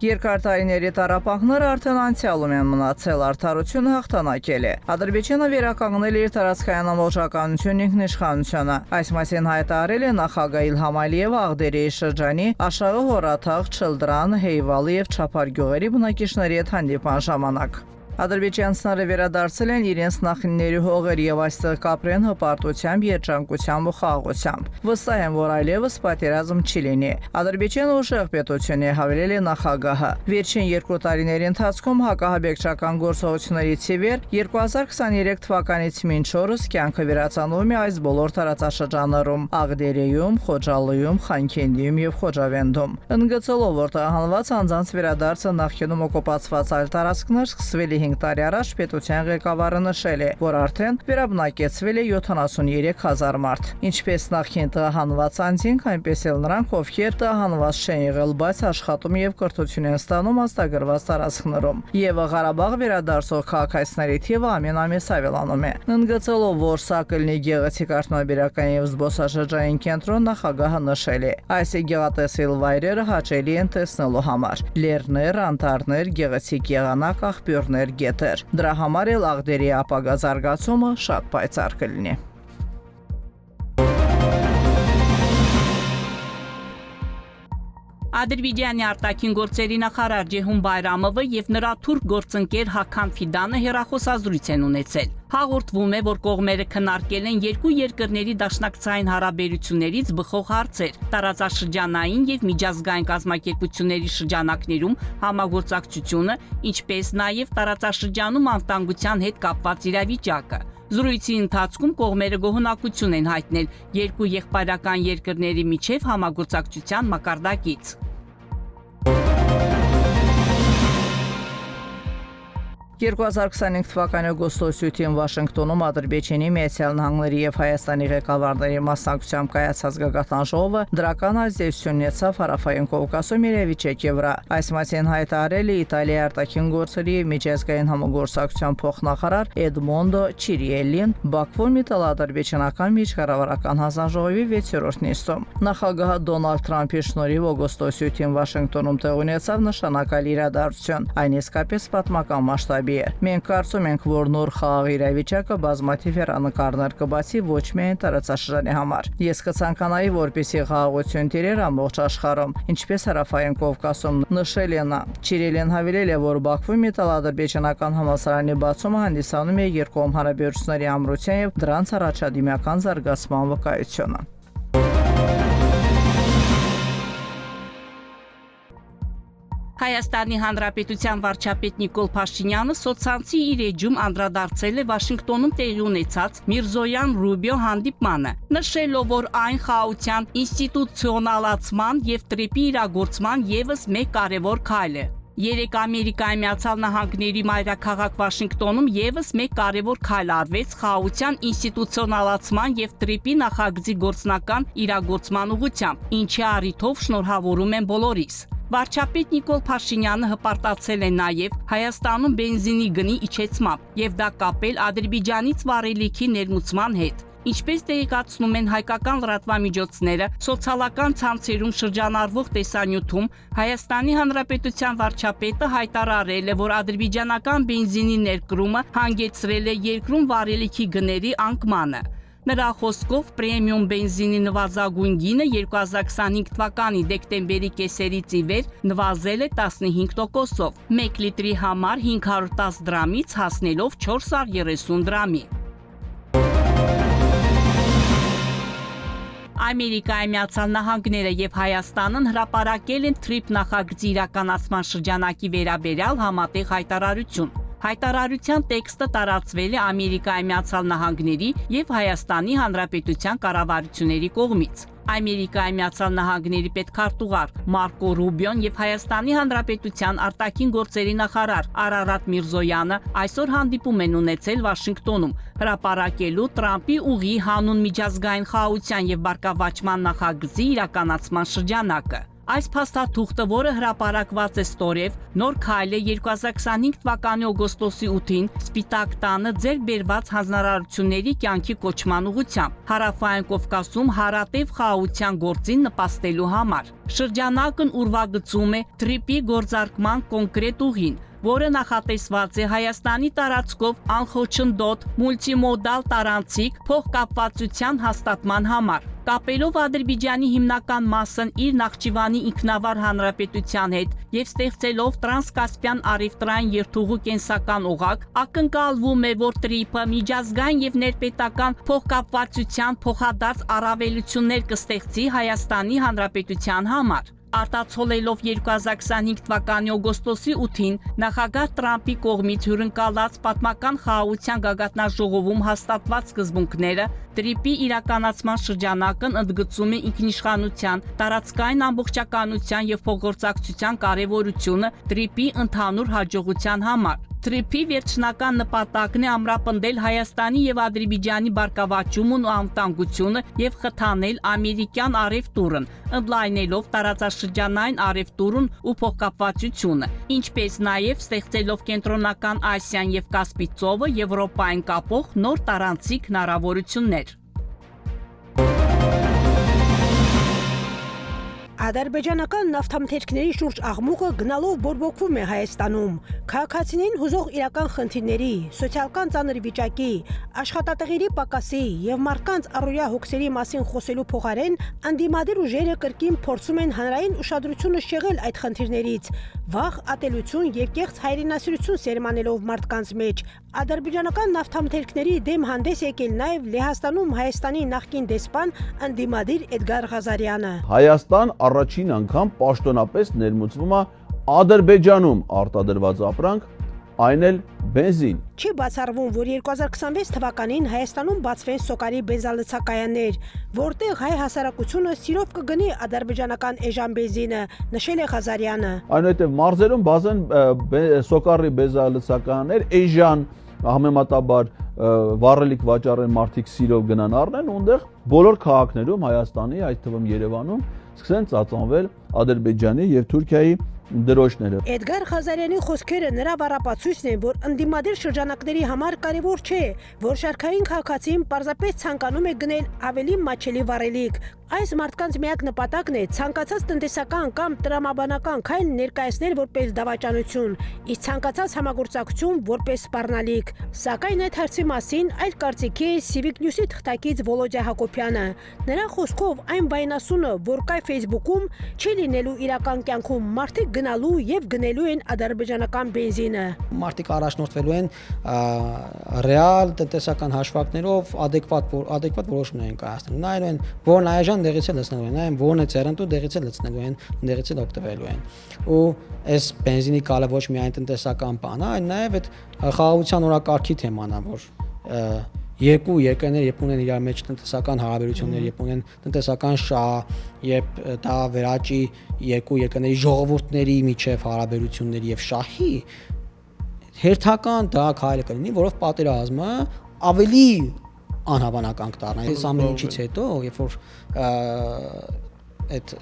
Երկար տարիների տառապանքները արդեն անցյալում են մնացել, արդարությունը հաղթանակել է։ Ադրբեջանը վերականգնել է իր տարածքային ամբողջականությունն ինքնիշխանությունը։ Այս մասին հայտարարել է նախագահ Իլհամ Ալիևը Աղդերիի շրջանի Աշաղի, Հորաթաղ, Չլդրան, Հեյվալի եւ Չափար գյուղերի բնակիչների հետ հանդիպման ժամանակ։ Ադրբեջանցիները վերադարձել են իրենց նախնիների հողեր եւ այստեղ կապրեն հպարտությամբ, երջանկությամբ ու խաղաղությամբ։ Վստահ եմ, որ այլևս պատերազմ չի լինի։ Ադրբեջանը ուժեղ պետություն է, հավելել է նախագահը։ Վերջին 2 տարիների ընթացքում հակահաբեկչական գործողություններից ի վեր 2023 թվականից մինչ օրս կյանքը վերացանում է այս բոլոր տարածաշրջաններում՝ Աղդերիում, Խոջալույում, Խանքենդիում եւ Խոջավենդում։ Ընդգծելով, որ տղահանված անձանց վերադարձը նախկինում օկուպացված այլ տարածքներ սկսվել է 5 տարի առաջ, պետության ղեկավարը նշել է, որ արդեն վերաբնակեցվել է 73,000 մարդ։ Ինչպես նախկին տղահանված անձինք, այնպես էլ նրանք, ովքեր տղահանված չեն եղել, բայց աշխատում եւ կրթություն են ստանում ազատագրված տարածքներում։ Եվ Ղարաբաղ վերադարձող քաղաքացիների թիվը ամենամեծ ավելանում է։ Ընդգծելով, որ սա կլինի գեղեցիկ արդյունաբերական եւ զբոսաշրջային կենտրոն, նախագահը նշել է. այս գեղատեսիլ վայրերը հաճելի են տեսնելու համար։ Լեռներ, անտառներ, գեղեցիկ եղանակ, աղբյուրներ, գետեր։ Դրա համար էլ Աղդերիի ապագա զարգացումը շատ պայծառ կլինի։ Ադրբեջանի արտաքին գործերի նախարար Ջեհուն Բայրամովը եւ նրա թուրք գործընկեր Հական Ֆիդանը հեռախոսազրույց են ունեցել։ Հաղորդվում է, որ կողմերը քննարկել են երկու երկրների դաշնակցային հարաբերություններից բխող հարցեր, տարածաշրջանային եւ միջազգային կազմակերպությունների շրջանակներում համագործակցությունը, ինչպես նաեւ տարածաշրջանում անվտանգության հետ կապված իրավիճակը։ Զրույցի ընթացքում կողմերը գոհունակություն են հայտնել երկու եղբայրական երկրների միջև համագործակցության մակարդակից։ 2025 թվականի օգոստոսի 8-ին Վաշինգտոնում Ադրբեջանի, Միացյալ Նահանգների եւ Հայաստանի ղեկավարների մասնակցությամբ կայացած գագաթան ժողովը դրական ազդեցություն ունեցավ Հարավային Կովկասում իրավիճակի վրա։ Այս մասին հայտարարել է Իտալիայի արտաքին գործերի եւ միջազգային համագործակցության փոխնախարար Էդմոնդո Չիրիելին Բաքվում իտալա-ադրբեջանական միջկառավարական հանձնաժողովի 6-րդ նիստում։ Նախագահ Դոնալդ Թրամփի շնորհիվ օգոստոսի 8-ին Վաշինգտոնում տեղ ունեցավ նշանակալի իրադարձություն, այն իսկապես պատմական մասշտաբի։ Մենք կարծում ենք, որ նոր խաղաղ իրավիճակը բազմաթիվ հեռանկարներ կբացի ոչ միայն տարածաշրջանի համար։ Ես կցանկանայի, որպեսզի խաղաղություն տիրեր ամբողջ աշխարհում, ինչպես Հարավային Կովկասում, նշել է նա։ Չիրիելին հավելել է, որ Բաքվում իտալա-ադրբեջանական համալսարանի բացումը հանդիսանում է երկկողմ հարաբերությունների ամրության եւ դրանց առաջադիմական զարգացման վկայությունը։ Հայաստանի Հանրապետության վարչապետ Նիկոլ Փաշինյանը սոցցանցի իր էջում անդրադարձել է Վաշինգտոնում տեղի ունեցած Միրզոյան-Ռուբիո հանդիպմանը, նշելով, որ այն խաղաղության ինստիտուցիոնալացման եւ տրիպի իրագործման եւս մեկ կարևոր քայլ է։ Երեք Ամերիկայի Միացյալ Նահանգների մայրաքաղաք Վաշինգտոնում եւս մեկ կարևոր քայլ արվեց խաղաղության ինստիտուցիոնալացման եւ տրիպի նախագծի գործնական իրագործման ուղղությամբ, ինչի առիթով շնորհավորում են բոլորիս։ Վարչապետ Նիկոլ Փաշինյանը հպարտացել է նաև Հայաստանում բենզինի գնի իջեցմամբ եւ դա կապել Ադրբեջանից վառելիքի ներմուծման հետ։ Ինչպես տեղեկացնում են հայկական լրատվամիջոցները, սոցիալական ցանցերում շրջանառվող տեսանյութում Հայաստանի Հանրապետության վարչապետը հայտարարել է, որ ադրբեջանական բենզինի ներկրումը հանգեցրել է երկրում վառելիքի գների անկմանը։ Նրա խոսքով պրեմիում բենզինի նվազագույն գինը 2025 թվականի դեկտեմբերի կեսերից ի վեր նվազել է 15%-ով, 1 լիտրի համար 510 դրամից հասնելով 430 դրամի։ Ամերիկայի Միացյալ Նահանգները եւ Հայաստանն հրապարակել են TRIP նախագծի իրականացման շրջանակի վերաբերյալ համատեղ հայտարարություն։ Հայտարարության տեքստը տարածվել է Ամերիկայի Միացյալ Նահանգների եւ Հայաստանի Հանրապետության կառավարությունների կողմից։ Ամերիկայի Միացյալ Նահանգների պետքարտուղար Մարկո Ռուբիոն եւ Հայաստանի Հանրապետության արտաքին գործերի նախարար Արարատ Միրզոյանը այսօր հանդիպում են ունեցել Վաշինգտոնում, հրապարակելու Տրամփի ուղի հանուն միջազգային խաղաղության եւ բարգավաճման նախագծի իրականացման շրջանակը։ Այս փաստաթուղթը, որը հրապարակված է ստորև, նոր քայլ է 2025 թվականի օգոստոսի 8-ին Սպիտակ տանը ձեռք բերված հանրարարությունների կյանքի կոչման ուղղությամբ Հարավային Կովկասում հարատև խաղաղության գործին նպաստելու համար։ Շրջանակն ուրվագծում է TRIP-ի գործարկման կոնկրետ ուղին, որը նախատեսված է Հայաստանի տարածքով անխոչնդոտ մուլտիմոդալ տարանցիկ փոխկապվածության հաստատման համար։ Կապելով Ադրբեջանի հիմնական մասն իր Նախճիվանի ինքնավար հանրապետության հետ եւ ստեղծելով տրանսկասպյան առևտրային երթուղու կենսական օղակ, ակնկալվում է, որ TRIP-ը միջազգային եւ ներպետական փոխկապվածության փոխադարձ առավելություններ կստեղծի Հայաստանի հանրապետության համար։ Արտացոլելով 2025 թվականի օգոստոսի 8-ին նախագահ Տրամփի կողմից հյուրընկալած պատմական խաղաղության գագաթնաժողովում հաստատված սկզբունքները, TRIP-ի իրականացման շրջանակն ընդգծում է ինքնիշխանության, տարածքային ամբողջականության եւ փոխգործակցության կարեւորությունը TRIP-ի ընդհանուր հաջողության համար։ TRIP-ի վերջնական նպատակն է ամրապնդել Հայաստանի եւ Ադրբեջանի բարգավաճումն ու անվտանգությունը եւ խթանել ամերիկյան առևտուրն, ընդլայնելով տարածաշրջանային առևտուրն ու փոխկապվածությունը, ինչպես նաեւ ստեղծելով Կենտրոնական Ասիան եւ Կասպի ծովը Եվրոպային կապող նոր տարանցիկ հնարավորություններ։ Ադրբեջանական նավթամթերքների շուրջ աղմուկը գնալով բորբոքվում է Հայաստանում։ Քաղաքացիներին հուզող իրական խնդիրների, սոցիալական ծանր վիճակի, աշխատատեղերի պակասի եւ մարդկանց առօրյա հոգսերի մասին խոսելու փոխարեն անդիմադիր ուժերը կրկին փորձում են հանրային ուշադրությունը շեղել այդ խնդիրներից, վաղ ատելություն եւ կեղծ հայրենասիրություն սերմանելով մարդկանց մեջ։ Ադրբեջանական նավթամթերքների դեմ հանդես եկել նաեւ Լեհաստանում Հայաստանի նախկին դեսպան անդիմադիր Էդգար Ղազարյանը։ Հայաստան առաջին անգամ պաշտոնապես ներմուծվում է Ադրբեջանում արտադրված ապրանք, այն էլ բենզին։ Չի բացառվում, որ 2026 թվականին Հայաստանում բացվեն սոկարի բենզալցակայաններ, որտեղ հայ հասարակությունը սիրով կգնի ադրբեջանական էժան բենզինը, նշել է Ղազարյանը։ Այնուհետև մարզերում բազեն սոկարի բենզալցակայաններ էժան համեմատաբար վառելիք վաճառեն մարդիկ սիրով գնան առնեն, ունդեղ բոլոր քաղաքներում Հայաստանի, այդ թվում Երևանում սկսեն ծածանվել Ադրբեջանի եւ Թուրքիայի դրոշները։ Էդգար Ղազարյանի խոսքերը նրա բառապացույցն են, որ ընդդիմադիր շրջանակների համար կարևոր չէ, որ շարքային քաղաքացին պարզապես ցանկանում է գնել ավելի մատչելի վառելիք։ Այս մարդկանց միակ նպատակն է ցանկացած տնտեսական կամ տրամաբանական քայլ ներկայացնել որպես դավաճանություն, իսկ ցանկացած համագործակցություն որպես սպառնալիք։ Սակայն այդ հարցի մասին այլ կարծիքի է Civic News-ի թղթակից Վոլոդիա Հակոբյանը։ Նրա խոսքով այն բայնասունը, որ կայ Facebook-ում, չի լինելու իրական կյանքում, մարդիկ գնալու եւ գնելու են ադրբեջանական բենզինը։ Մարդիկ առաջնորդվելու են ռեալ տնտեսական հաշվարկներով adekvat որոշումներ են կայացնելու։ Նայելու են, որն այժմ դեղից է լցնելու են, այն որն է ծերնդու դեղից է լցնելու են, դեղից է օգտվելու են։ Ու այս բենզինի կալը ոչ միայն տնտեսական բան է, այլ նաև այդ խաղաղության օրակարգի թեման է, որ երկու երկրներ երբ ունեն իրար մեջ տնտեսական հարաբերություններ, երբ ունեն տնտեսական շահ, երբ դա վերաճի երկու երկրների ժողովուրդների միջև հարաբերությունների եւ շահի հերթական դա քայլը կլինի, որով պատերազմը ավելի անհավանական կդառնա։ Այս ամեն ինչից հետո, երբ որ այդ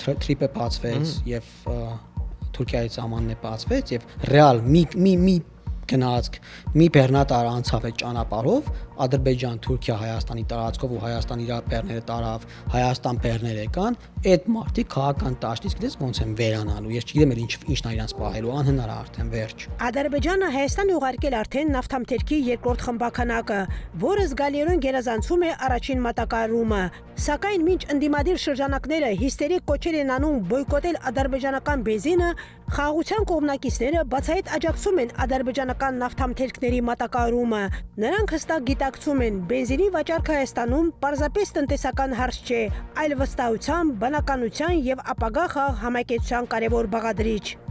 TRIP-ը բացվեց եւ Թուրքիայից ամանն է բացվեց եւ ռեալ մի գնացք մի բեռնատար անցավ այդ ճանապարհով Ադրբեջան, Թուրքիա, Հայաստանի տարածքով ու Հայաստան իր բեռները տարավ, Հայաստան բեռներ եկան, այդ մարդիկ քաղաքական տաշտից գիտես ոնց են վերանալու։ Ես չգիտեմ էլ ինչն է իրանց պահելու, անհնար է արդեն վերջ։ Ադրբեջանը Հայաստան ուղարկել արդեն նավթամթերքի երկրորդ խմբականակը, որը զգալիորեն գերազանցում է առաջին մատակարարումը։ Սակայն մինչ ընդդիմադիր շրջանակները հիստերիկ կոչեր են անում բոյկոտել ադրբեջանական բենզինը, խաղաղության կողմնակիցները բացահայտ աջակցում են ադրբեջանական նավթամթերքների մատակարարումը։ Նրանք հստակ գիտակցում են, բենզինի վաճառքը Հայաստանում պարզապես տնտեսական հարց չէ, այլ վստահության, բնականության եւ ապագա խաղաղ համակեցության կարևոր բաղադրիչ։